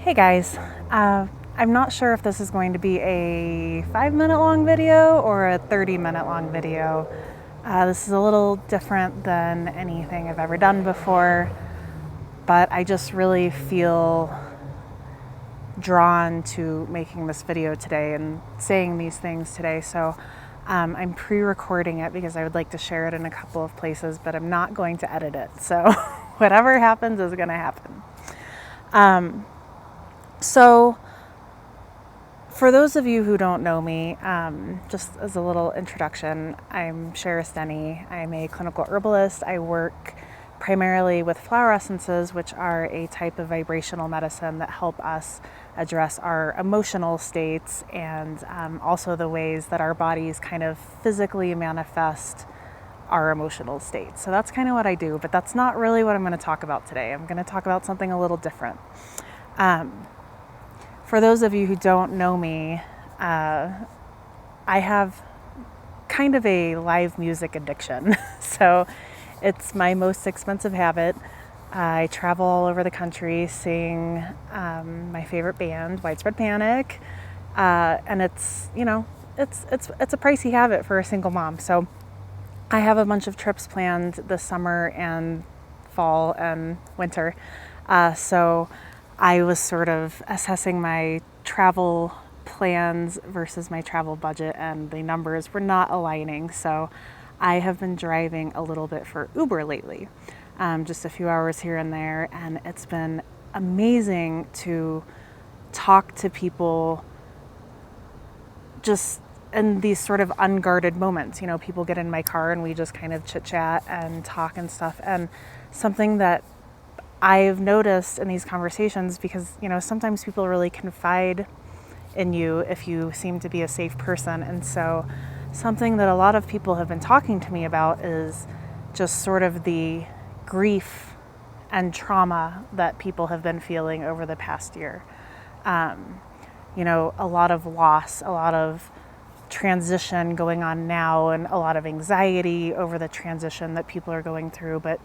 Hey guys, I'm not sure if this is going to be a 5-minute long video or a 30-minute long video. This is a little different than anything I've ever done before, but I just really feel drawn to making this video today and saying these things today. So I'm pre-recording it because I would like to share it in a couple of places, but I'm not going to edit it. So whatever happens is going to happen. So for those of you who don't know me, just as a little introduction, I'm Cheris Denny. I'm a clinical herbalist. I work primarily with flower essences, which are a type of vibrational medicine that help us address our emotional states and also the ways that our bodies kind of physically manifest our emotional states. So that's kind of what I do, but that's not really what I'm going to talk about today. I'm going to talk about something a little different. For those of you who don't know me, I have kind of a live music addiction. So it's my most expensive habit. I travel all over the country, sing my favorite band, Widespread Panic, and it's a pricey habit for a single mom. So I have a bunch of trips planned this summer and fall and winter. So I was sort of assessing my travel plans versus my travel budget, and the numbers were not aligning. So I have been driving a little bit for Uber lately, just a few hours here and there, and it's been amazing to talk to people just in these sort of unguarded moments. You know, people get in my car and we just kind of chit chat and talk and stuff. And something that I've noticed in these conversations, because, you know, sometimes people really confide in you if you seem to be a safe person. And so something that a lot of people have been talking to me about is just sort of the grief and trauma that people have been feeling over the past year. You know, a lot of loss, a lot of transition going on now, and a lot of anxiety over the transition that people are going through, but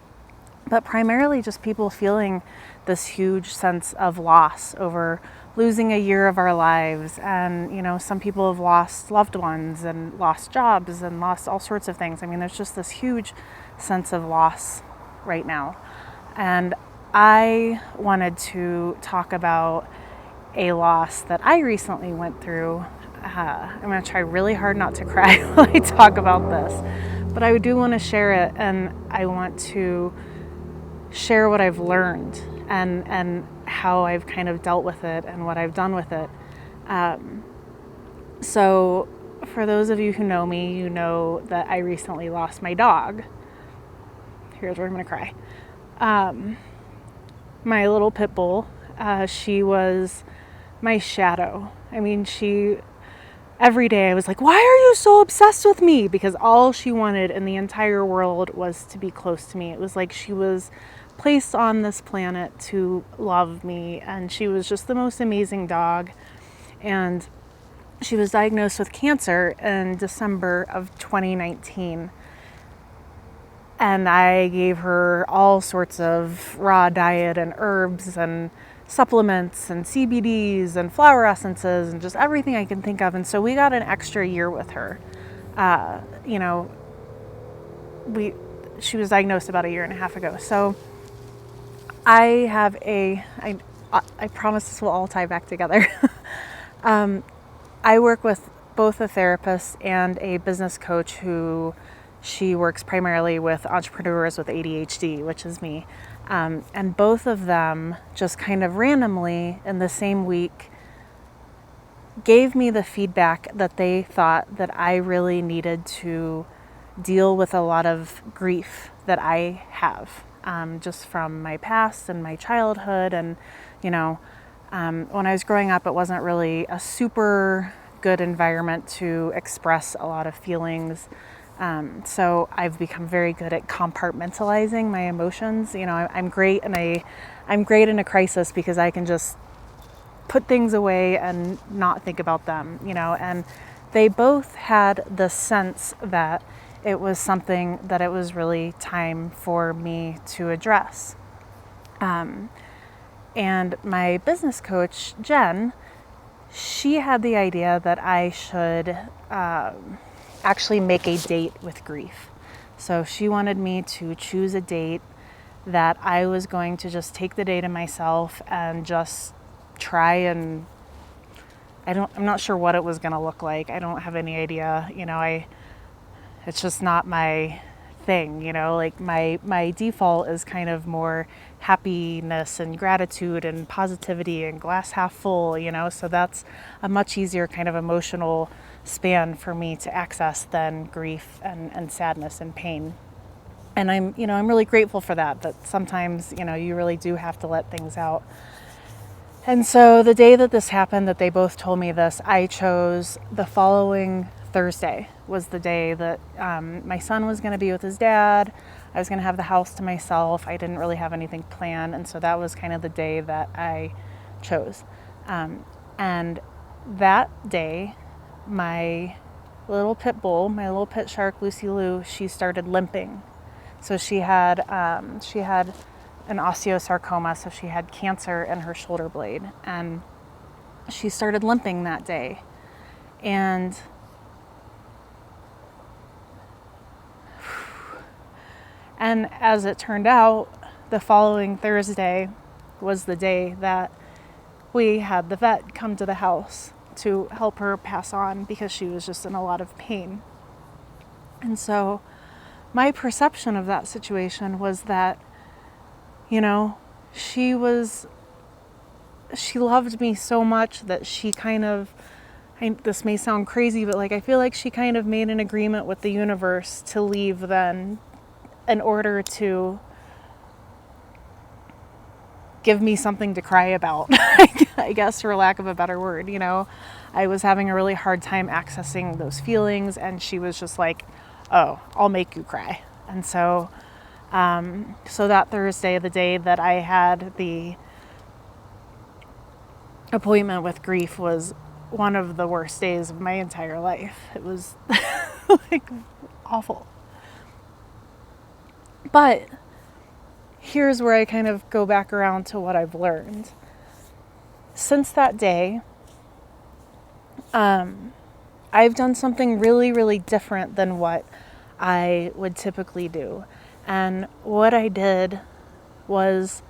primarily just people feeling this huge sense of loss over losing a year of our lives. And, you know, some people have lost loved ones and lost jobs and lost all sorts of things. I mean, there's just this huge sense of loss right now. And I wanted to talk about a loss that I recently went through. I'm going to try really hard not to cry while I talk about this, but I do want to share it, and I want to share what I've learned and how I've kind of dealt with it and what I've done with it. So for those of you who know me, you know that I recently lost my dog. Here's where I'm going to cry. My little pit bull, she was my shadow. I mean, every day I was like, why are you so obsessed with me? Because all she wanted in the entire world was to be close to me. It was like she was placed on this planet to love me, and she was just the most amazing dog. And she was diagnosed with cancer in December of 2019. And I gave her all sorts of raw diet and herbs and supplements and CBDs and flower essences and just everything I can think of. And so we got an extra year with her. She was diagnosed about 1.5 years ago. So I promise this will all tie back together. I work with both a therapist and a business coach who she works primarily with entrepreneurs with ADHD, which is me. And both of them just kind of randomly in the same week gave me the feedback that they thought that I really needed to deal with a lot of grief that I have, just from my past and my childhood. And, you know, when I was growing up, it wasn't really a super good environment to express a lot of feelings. So I've become very good at compartmentalizing my emotions. You know, I'm great in a crisis because I can just put things away and not think about them, you know. And they both had the sense that it was something that it was really time for me to address. And my business coach, Jen, she had the idea that I should actually make a date with grief. So she wanted me to choose a date that I was going to just take the day to myself and just try and I'm not sure what it was going to look like. I don't have any idea. It's just not my thing, like my default is kind of more happiness and gratitude and positivity and glass half full, so that's a much easier kind of emotional span for me to access than grief and sadness and pain. And I'm really grateful for that sometimes, you really do have to let things out. And so the day that this happened, that they both told me this, I chose the following Thursday was the day that my son was going to be with his dad. I was going to have the house to myself. I didn't really have anything planned. And so that was kind of the day that I chose. And that day, my little pit bull, my little pit shark, Lucy Lou, she started limping. So she had an osteosarcoma, so she had cancer in her shoulder blade, and she started limping that day. And as it turned out, the following Thursday was the day that we had the vet come to the house to help her pass on because she was just in a lot of pain. And so my perception of that situation was that, she loved me so much that she kind of, this may sound crazy, but I feel like she kind of made an agreement with the universe to leave then in order to give me something to cry about, I guess, for lack of a better word. I was having a really hard time accessing those feelings, and she was just like, oh, I'll make you cry. And so that Thursday, the day that I had the appointment with grief, was one of the worst days of my entire life. It was awful. But here's where I kind of go back around to what I've learned. Since that day, I've done something really, really different than what I would typically do. And what I did was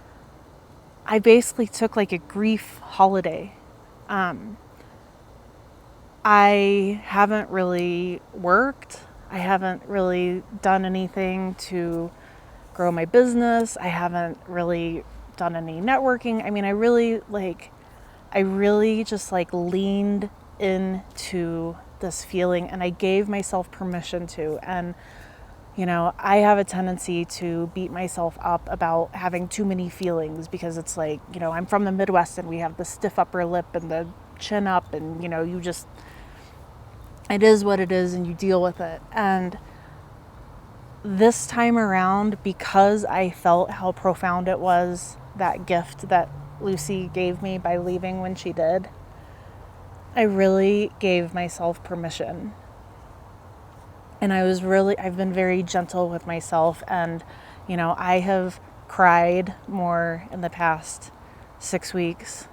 I basically took a grief holiday. I haven't really worked. I haven't really done anything to grow my business. I haven't really done any networking. I mean, I really just leaned into this feeling, and I gave myself permission to. And I have a tendency to beat myself up about having too many feelings because it's I'm from the Midwest and we have the stiff upper lip and the chin up, and it is what it is and you deal with it. And this time around, because I felt how profound it was, that gift that Lucy gave me by leaving when she did, I really gave myself permission. And I've been very gentle with myself, and, I have cried more in the past 6 weeks,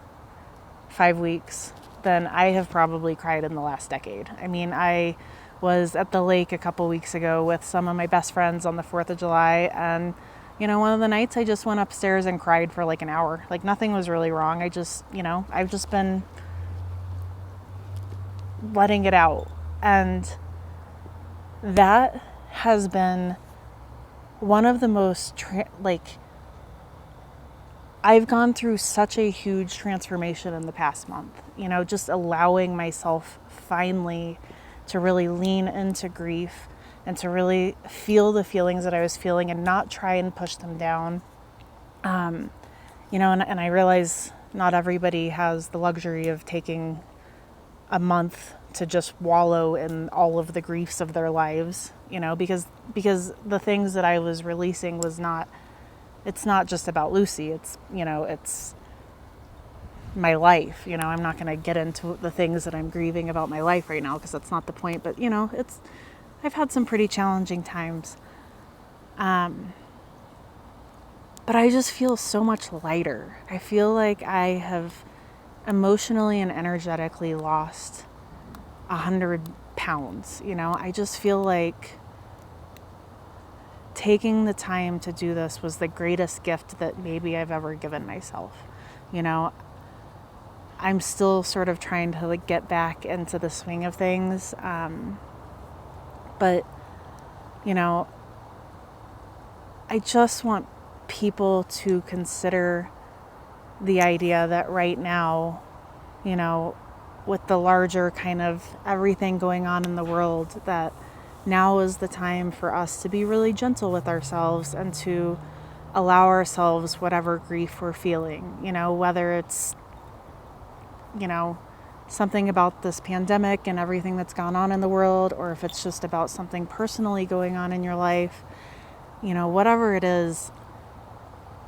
5 weeks, than I have probably cried in the last decade. I mean, I was at the lake a couple weeks ago with some of my best friends on the 4th of July, and, one of the nights I just went upstairs and cried for an hour. Nothing was really wrong. I've just been letting it out. And that has been one of the most, I've gone through such a huge transformation in the past month, just allowing myself finally to really lean into grief and to really feel the feelings that I was feeling and not try and push them down. And I realize not everybody has the luxury of taking a month to just wallow in all of the griefs of their lives, because the things that I was releasing it's not just about Lucy. It's my life. I'm not going to get into the things that I'm grieving about my life right now because that's not the point. But, I've had some pretty challenging times. but I just feel so much lighter. I feel like I have emotionally and energetically lost 100 pounds. I just feel like taking the time to do this was the greatest gift that maybe I've ever given myself. I'm still sort of trying to get back into the swing of things. But, I just want people to consider the idea that right now, with the larger kind of everything going on in the world, that now is the time for us to be really gentle with ourselves and to allow ourselves whatever grief we're feeling, whether it's, something about this pandemic and everything that's gone on in the world, or if it's just about something personally going on in your life, whatever it is.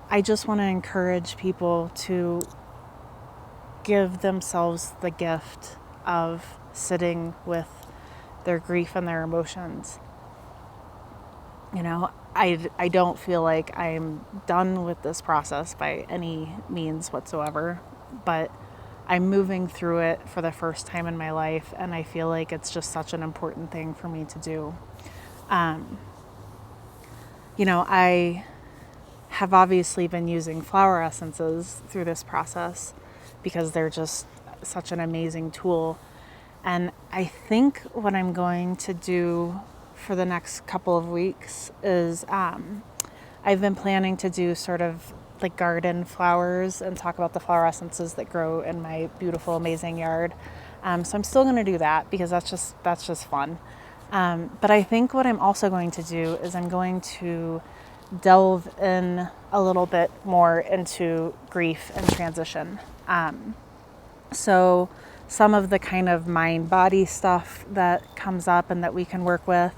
I just want to encourage people to give themselves the gift of sitting with their grief and their emotions. I don't feel like I'm done with this process by any means whatsoever, but I'm moving through it for the first time in my life, and I feel like it's just such an important thing for me to do. I have obviously been using flower essences through this process because they're just such an amazing tool. And I think what I'm going to do for the next couple of weeks is I've been planning to do sort of like garden flowers and talk about the flower essences that grow in my beautiful, amazing yard. So I'm still going to do that because that's just fun. But I think what I'm also going to do is I'm going to delve in a little bit more into grief and transition. So some of the kind of mind-body stuff that comes up and that we can work with.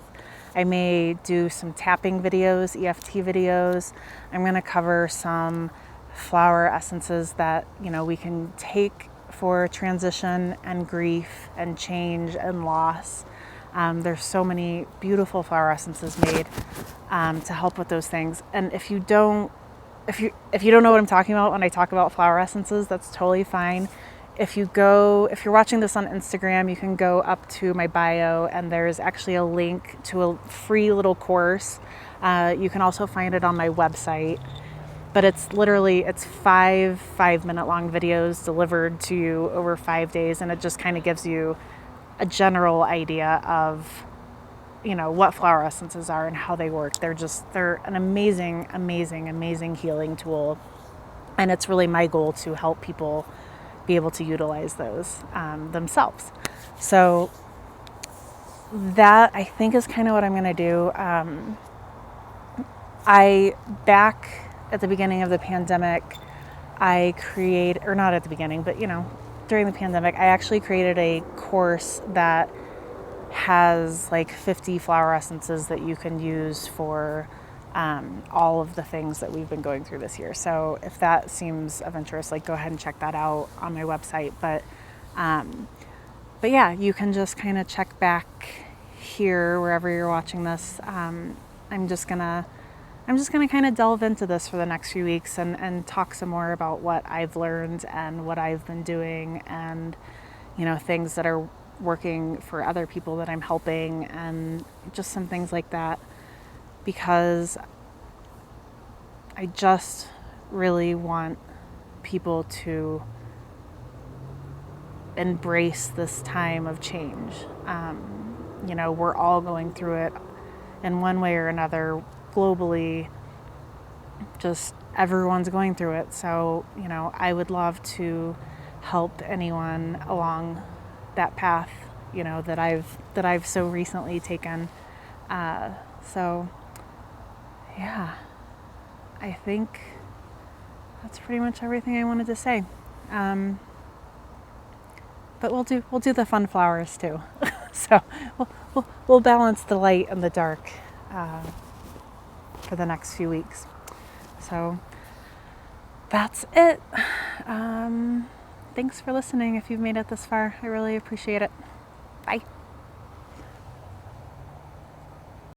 I may do some tapping videos, EFT videos. I'm going to cover some flower essences that, we can take for transition and grief and change and loss. There's so many beautiful flower essences made to help with those things. And if you don't know what I'm talking about when I talk about flower essences, that's totally fine. If you're watching this on Instagram, you can go up to my bio and there's actually a link to a free little course. You can also find it on my website, but it's 5 minute long videos delivered to you over 5 days. And it just kind of gives you a general idea of, what flower essences are and how they work. They're an amazing, amazing, amazing healing tool. And it's really my goal to help people be able to utilize those themselves. So that I think is kind of what I'm going to do. Back at the beginning of the pandemic, not at the beginning, but during the pandemic, I actually created a course that has like 50 flower essences that you can use for all of the things that we've been going through this year. So if that seems of interest, go ahead and check that out on my website. But yeah, you can just kind of check back here wherever you're watching this. I'm just gonna kind of delve into this for the next few weeks and talk some more about what I've learned and what I've been doing, and things that are working for other people that I'm helping, and just some things like that, because I just really want people to embrace this time of change. We're all going through it in one way or another globally. Just everyone's going through it. So, I would love to help anyone along that path, that I've so recently taken. So yeah, I think that's pretty much everything I wanted to say. But we'll do the fun flowers too. So we'll balance the light and the dark for the next few weeks. So that's it. Thanks for listening if you've made it this far. I really appreciate it. Bye.